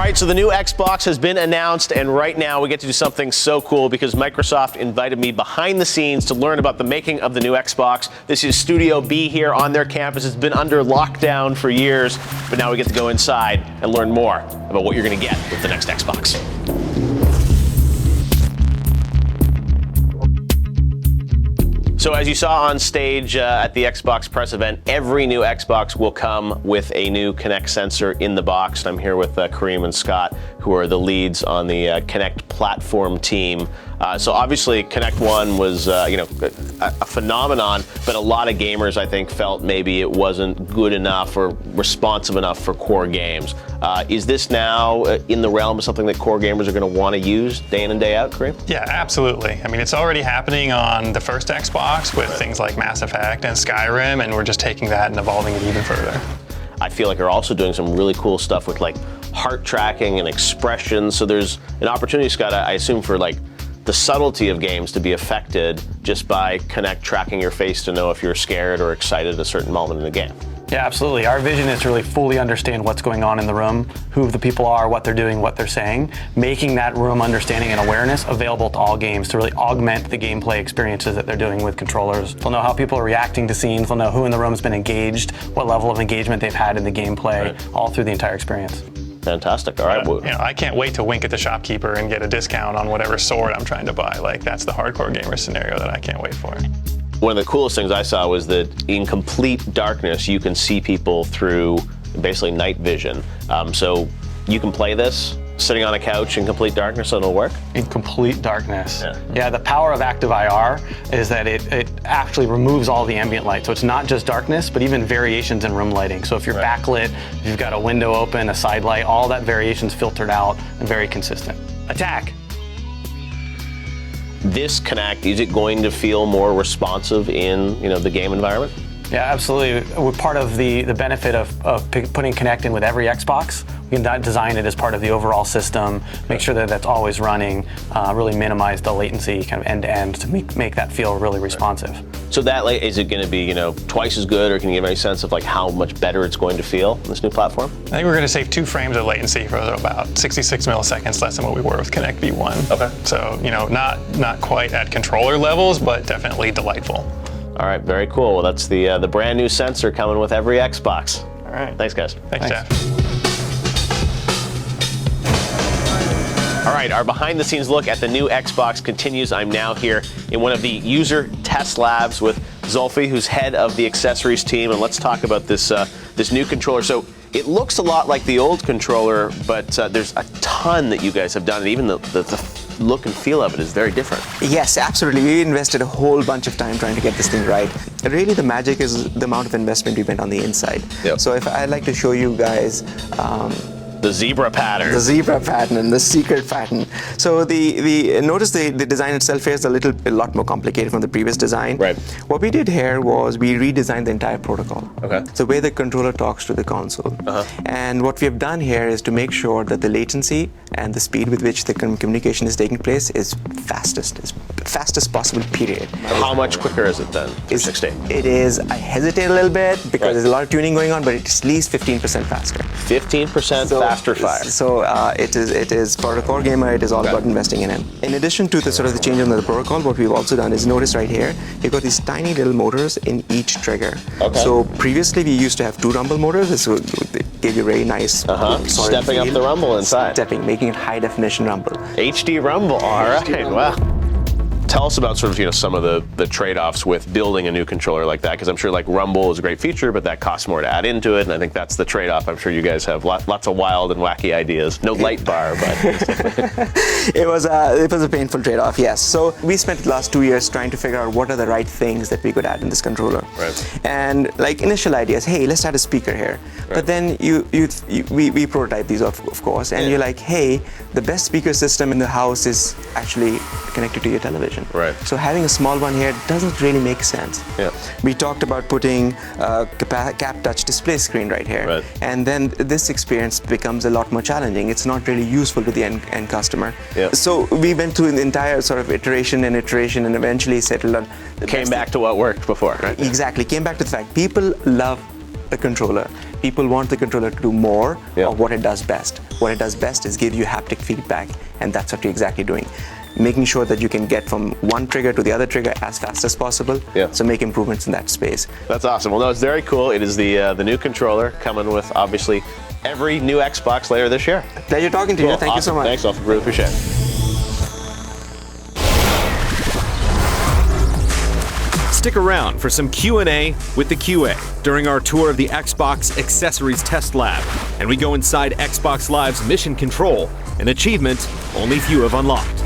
right, so the new Xbox has been announced, and right now we get to do something so cool because Microsoft invited me behind the scenes to learn about the making of the new Xbox. This is Studio B here on their campus. It's been under lockdown for years, but now we get to go inside and learn more about what you're going to get with the next Xbox. So as you saw on stage at the Xbox press event, every new Xbox will come with a new Kinect sensor in the box. And I'm here with Kareem and Scott, who are the leads on the Kinect platform team. So obviously Kinect 1 was a phenomenon, but a lot of gamers, I think, felt maybe it wasn't good enough or responsive enough for core games. Is this now in the realm of something that core gamers are going to want to use day in and day out, Kareem? Yeah, absolutely. I mean, it's already happening on the first Xbox with things like Mass Effect and Skyrim, and we're just taking that and evolving it even further. I feel like you're also doing some really cool stuff with like heart tracking and expression. So there's an opportunity, Scott, I assume, for like the subtlety of games to be affected just by Kinect tracking your face to know if you're scared or excited at a certain moment in the game. Yeah, absolutely. Our vision is to really fully understand what's going on in the room, who the people are, what they're doing, what they're saying, making that room understanding and awareness available to all games to really augment the gameplay experiences that they're doing with controllers. They'll know how people are reacting to scenes, they'll know who in the room has been engaged, what level of engagement they've had in the gameplay, all through the entire experience. Fantastic. All right. I can't wait to wink at the shopkeeper and get a discount on whatever sword I'm trying to buy. Like, that's the hardcore gamer scenario that I can't wait for. One of the coolest things I saw was that in complete darkness, you can see people through basically night vision. So you can play this sitting on a couch in complete darkness, so it'll work? In complete darkness. Yeah, the power of active IR is that it actually removes all the ambient light. So it's not just darkness, but even variations in room lighting. So if you're backlit, if you've got a window open, a side light, all that variation's filtered out and very consistent. Attack. This Kinect, is it going to feel more responsive in the game environment? Yeah, absolutely. We're part of the benefit of putting Kinect in with every Xbox. We can design it as part of the overall system, make sure that that's always running, really minimize the latency kind of end-to-end to make that feel really responsive. So that, is it going to be twice as good, or can you give any sense of like how much better it's going to feel on this new platform? I think we're going to save 2 frames of latency for about 66 milliseconds less than what we were with Kinect V1. Okay. So not quite at controller levels, but definitely delightful. All right, very cool. Well, that's the brand new sensor coming with every Xbox. All right. Thanks, guys. Thanks, Jeff. All right, our behind-the-scenes look at the new Xbox continues. I'm now here in one of the user test labs with Zulfi, who's head of the accessories team, and let's talk about this new controller. So it looks a lot like the old controller, but there's a ton that you guys have done, and even the look and feel of it is very different. Yes, absolutely. We invested a whole bunch of time trying to get this thing right. Really, the magic is the amount of investment we went on the inside. Yep. So if I'd like to show you guys the zebra pattern. The zebra pattern, the secret pattern. So notice the design itself is a lot more complicated from the previous design. Right. What we did here was we redesigned the entire protocol. Okay. So the way the controller talks to the console. And what we have done here is to make sure that the latency and the speed with which the communication is taking place is fastest possible, period. How much quicker is it then? It is, I hesitate a little bit because there's a lot of tuning going on, but it's at least 15% faster. 15% faster fire. So it is for a core gamer, it is all about investing in him. In addition to the sort of the change in the protocol, what we've also done is notice right here, you've got these tiny little motors in each trigger. Okay. So previously we used to have 2 rumble motors. This would give you a very nice stepping up the rumble inside. Making it high definition rumble. HD rumble, all right, wow. Tell us about sort of some of the trade-offs with building a new controller like that, because I'm sure like Rumble is a great feature, but that costs more to add into it, and I think that's the trade-off. I'm sure you guys have lots of wild and wacky ideas. No light bar, but it was a painful trade-off, yes. So we spent the last 2 years trying to figure out what are the right things that we could add in this controller. Right. And like initial ideas, hey, let's add a speaker here. Right. But then we prototype these of course, and you're like, hey, the best speaker system in the house is actually connected to your television. Right. So having a small one here doesn't really make sense. Yeah. We talked about putting a cap touch display screen right here. Right. And then this experience becomes a lot more challenging. It's not really useful to the end customer. Yeah. So we went through the entire sort of iteration and eventually settled on came back to what worked before, right? Exactly. Came back to the fact people love the controller. People want the controller to do more Yeah. of what it does best. What it does best is give you haptic feedback, and that's what you're exactly doing. Making sure that you can get from one trigger to the other trigger as fast as possible. Yeah. So make improvements in that space. That's awesome. Well, no, it's very cool. It is the new controller coming with obviously every new Xbox later this year. Pleasure talking to you. Cool. Thank you so Awesome. much. Thanks, Alf. Really appreciate it. Stick around for some Q&A with the QA during our tour of the Xbox Accessories Test Lab, and we go inside Xbox Live's Mission Control, an achievement only few have unlocked.